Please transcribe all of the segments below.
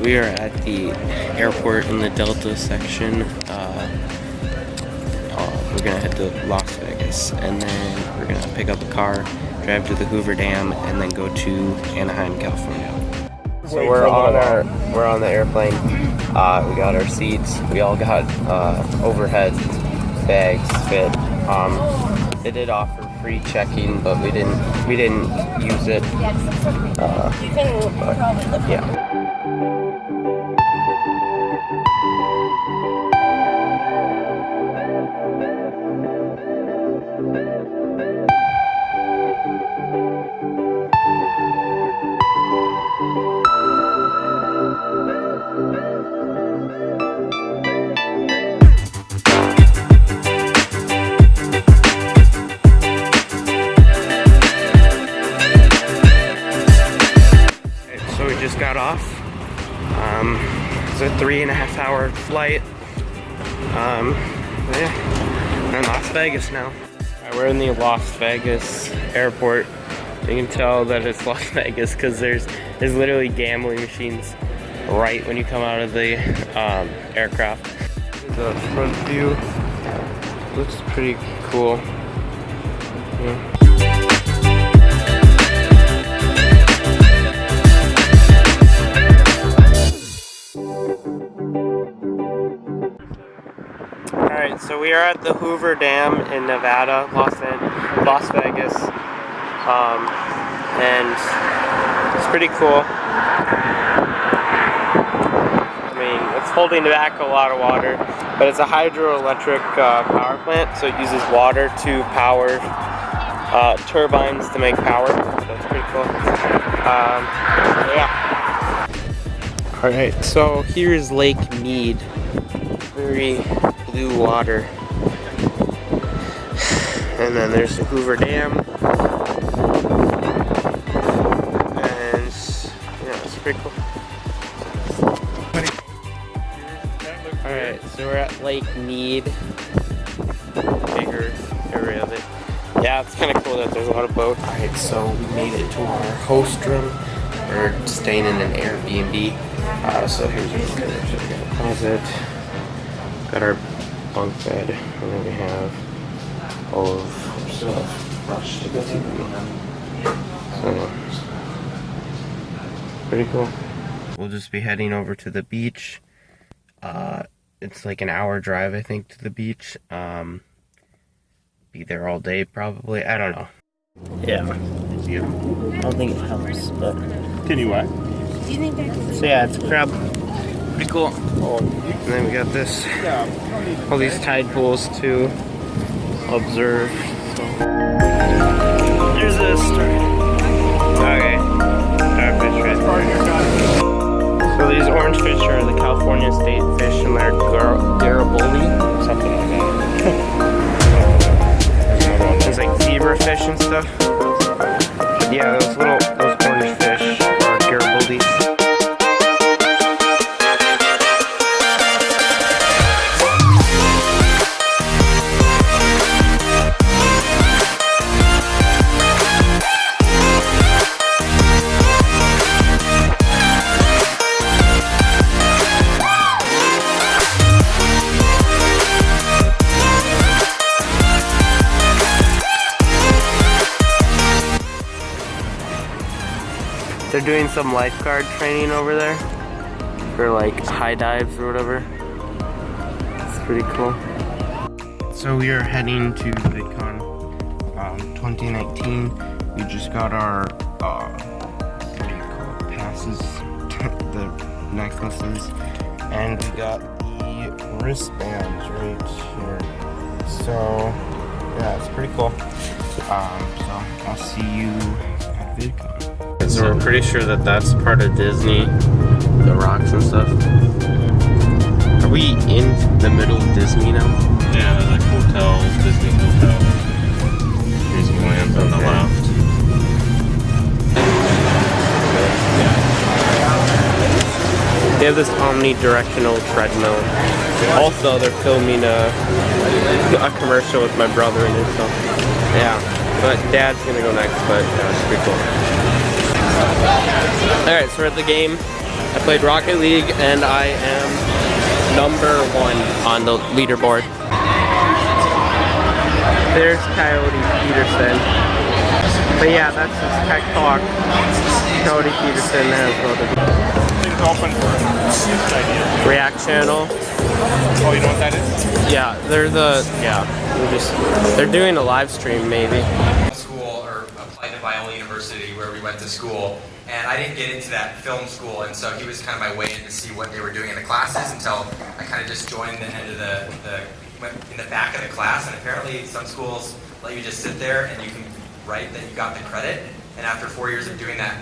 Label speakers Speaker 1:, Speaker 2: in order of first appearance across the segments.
Speaker 1: We are at the airport in the Delta section. We're gonna head to Las Vegas, and then we're gonna pick up a car, drive to the Hoover Dam, and then go to Anaheim, California. So we're on the airplane. We got our seats. We all got overhead bags fit. They did offer free checking, but we didn't use it. Yeah. Got off. It's a 3.5 hour flight. Yeah, we're in Las Vegas now. Right, we're in the Las Vegas airport. You can tell that it's Las Vegas because there's literally gambling machines right when you come out of the aircraft. The front view looks pretty cool. Yeah. Alright, so we are at the Hoover Dam in Nevada, Las Vegas, and it's pretty cool. I mean, it's holding back a lot of water, but it's a hydroelectric power plant, so it uses water to power turbines to make power, so it's pretty cool. Yeah. Alright, so here's Lake Mead. Very blue water. And then there's the Hoover Dam. And yeah, it's pretty cool. Alright, so we're at Lake Mead. Bigger area of it. Yeah, it's kind of cool that there's a lot of boats. Alright, so we made it to our host room. We're staying in an Airbnb. So here's what we're gonna show you. We got a closet. Got our bunk bed, and then we have all of our stuff rushed to go to. So, pretty cool. We'll just be heading over to the beach. It's like an hour drive, I think, to the beach. Be there all day, probably. I don't know. Yeah. I don't think it helps, but...
Speaker 2: Can you what?
Speaker 1: So yeah, it's a crab. Pretty cool. And then we got this, all these tide pools to observe. So. There's this. Okay. Starfish right. So these orange fish are the California state fish, and they're Garibaldi, something like that. There's like zebra fish and stuff. Yeah, those orange fish are Garibaldi. They're doing some lifeguard training over there for like high dives or whatever. It's pretty cool. So we are heading to Vidcon 2019. We just got our what do you call it? Passes, the necklaces, and we got the wristbands right here. So yeah, it's pretty cool. So I'll see you at Vidcon. So we're pretty sure that that's part of Disney, the rocks and stuff. Are Are we in the middle of Disney now?
Speaker 2: Yeah, there's like hotels, Disney hotels. Disneyland on the left.
Speaker 1: They have this omnidirectional treadmill. Also, they're filming a commercial with my brother in it, so yeah. But Dad's gonna go next, but it's pretty cool. Alright, so we're at the game. I played Rocket League, and I am #1 on the leaderboard. There's Coyote Peterson. But yeah, that's his tech talk. Coyote Peterson has
Speaker 2: Open for
Speaker 1: React channel.
Speaker 2: Oh, you know what that is?
Speaker 1: Yeah, they're doing a live stream maybe.
Speaker 3: School, or applied to Biola University where we went to school, and I didn't get into that film school, and so he was kind of my way in to see what they were doing in the classes until I kind of just joined the end of went in the back of the class, and apparently some schools let you just sit there and you can write that you got the credit, and after 4 years of doing that,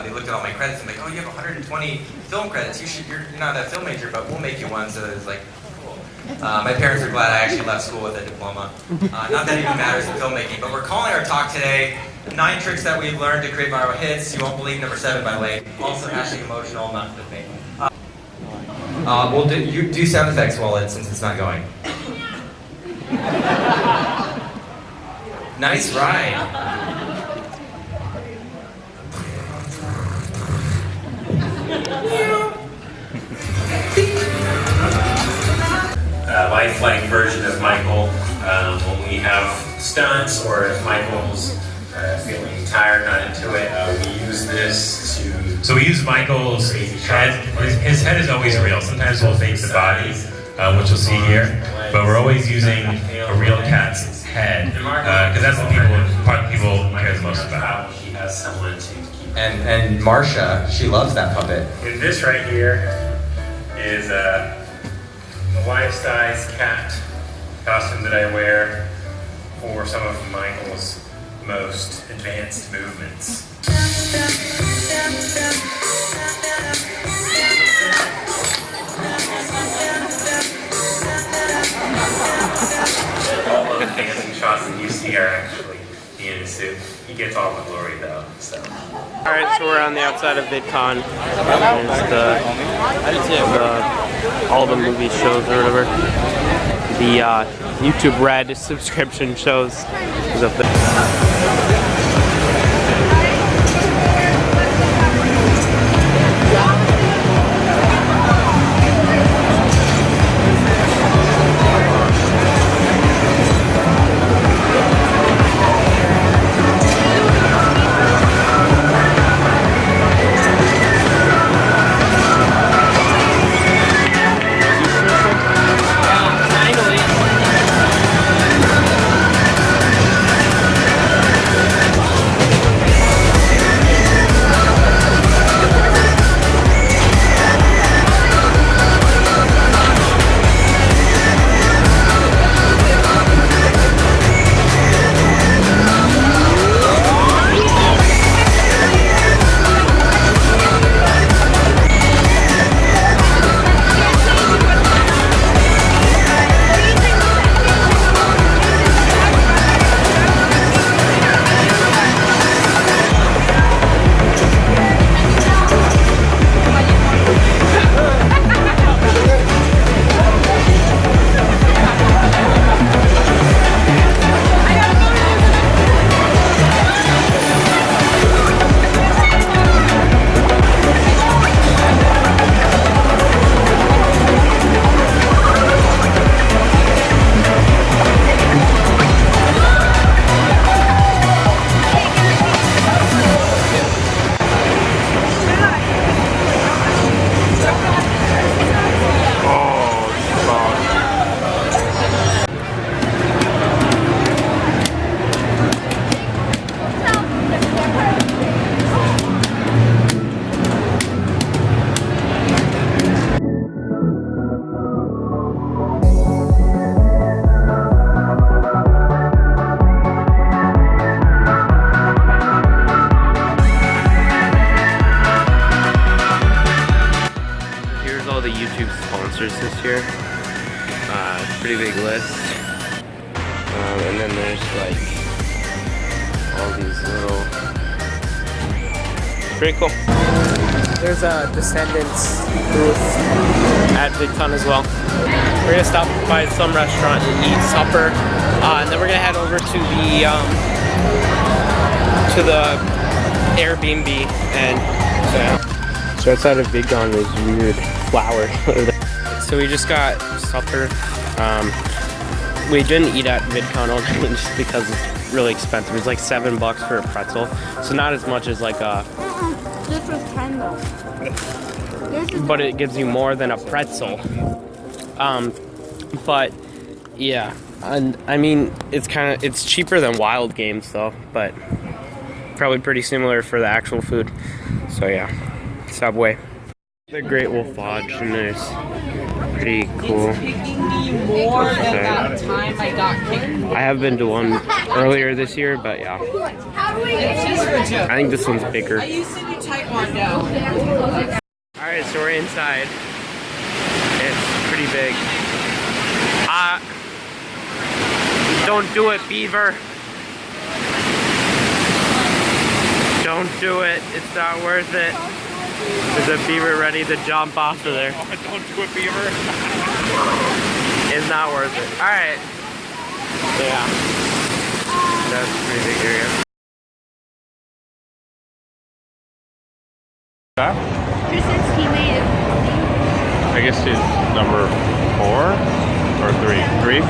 Speaker 3: they looked at all my credits and like, oh, you have 120 film credits. You're not a film major, but we'll make you one. So it was like, cool. My parents are glad I actually left school with a diploma. Not that it even matters in filmmaking, but we're calling our talk today 9 tricks that we've learned to create viral hits. You won't believe number 7, by the way. Also actually emotional, not the thing. We'll do sound effects while since it's not going. Nice ride.
Speaker 4: Lifelike version of Michael when we have stunts, or if Michael's feeling tired, not into it, we use this to... So we use Michael's head. His head is always real. Sometimes we'll fake the body, which you'll see here, but we're always using a real cat's head, because that's the part that people cares most about. He has someone to keep.
Speaker 3: And Marsha, she loves that puppet.
Speaker 4: And this right here is a life-size cat costume that I wear for some of Michael's most advanced movements. All of the dancing shots that you see are actually in his suit. He gets all the glory though, so.
Speaker 1: Alright, so we're on the outside of Vidcon. There's all the movie shows or whatever. The YouTube Red subscription shows is up there. pretty big list. And then there's like all these little. Pretty cool. There's a Descendants booth at Vidcon as well. We're gonna stop by some restaurant and eat supper, and then we're gonna head over to the Airbnb. And so yeah. So outside of Vidcon, there's weird flowers. So we just got supper. We didn't eat at Vidcon only just because it's really expensive. It's like $7 for a pretzel, so not as much as like a.
Speaker 5: This was $10 though.
Speaker 1: But it gives you more than a pretzel. But yeah, and I mean it's cheaper than Wild Games though, but probably pretty similar for the actual food. So yeah, Subway. The Great Wolf Lodge, and there's pretty cool.
Speaker 6: More than that time I got kicked.
Speaker 1: I have been to one earlier this year, but yeah.
Speaker 6: It's just for joke.
Speaker 1: I think this one's bigger.
Speaker 6: I used to do Taekwondo.
Speaker 1: Alright, so we're inside. It's pretty big. Don't do it, Beaver. Don't do it. It's not worth it. There's a beaver ready to jump off of there.
Speaker 2: Oh, don't do it, Beaver.
Speaker 1: It's not worth it. Alright. Yeah. That's a pretty big area.
Speaker 5: Tristan's teammate is
Speaker 2: I guess he's number 4 or 3. 3?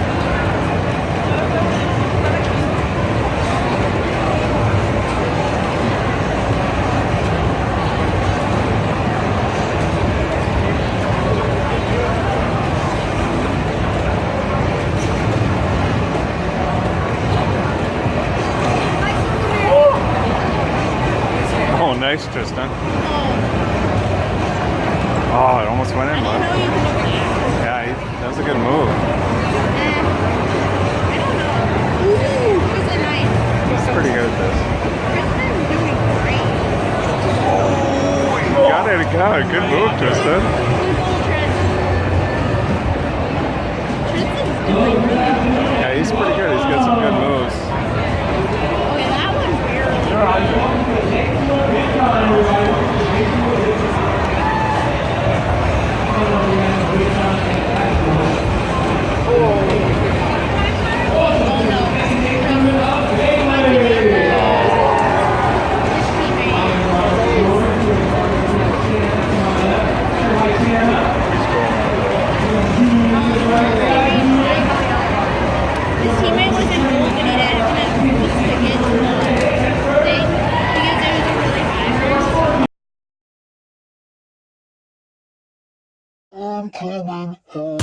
Speaker 2: Oh, nice, Tristan. Oh, it almost went in, bud. Yeah, that was a good move. He's pretty good at this. Oh, you got it again. Good move, Tristan. Yeah, he's pretty good. He's got some good moves.
Speaker 5: Okay, that one's barely. His teammate was in goal, but he didn't have to get to the thing because it was a really high risk.
Speaker 7: I'm coming home.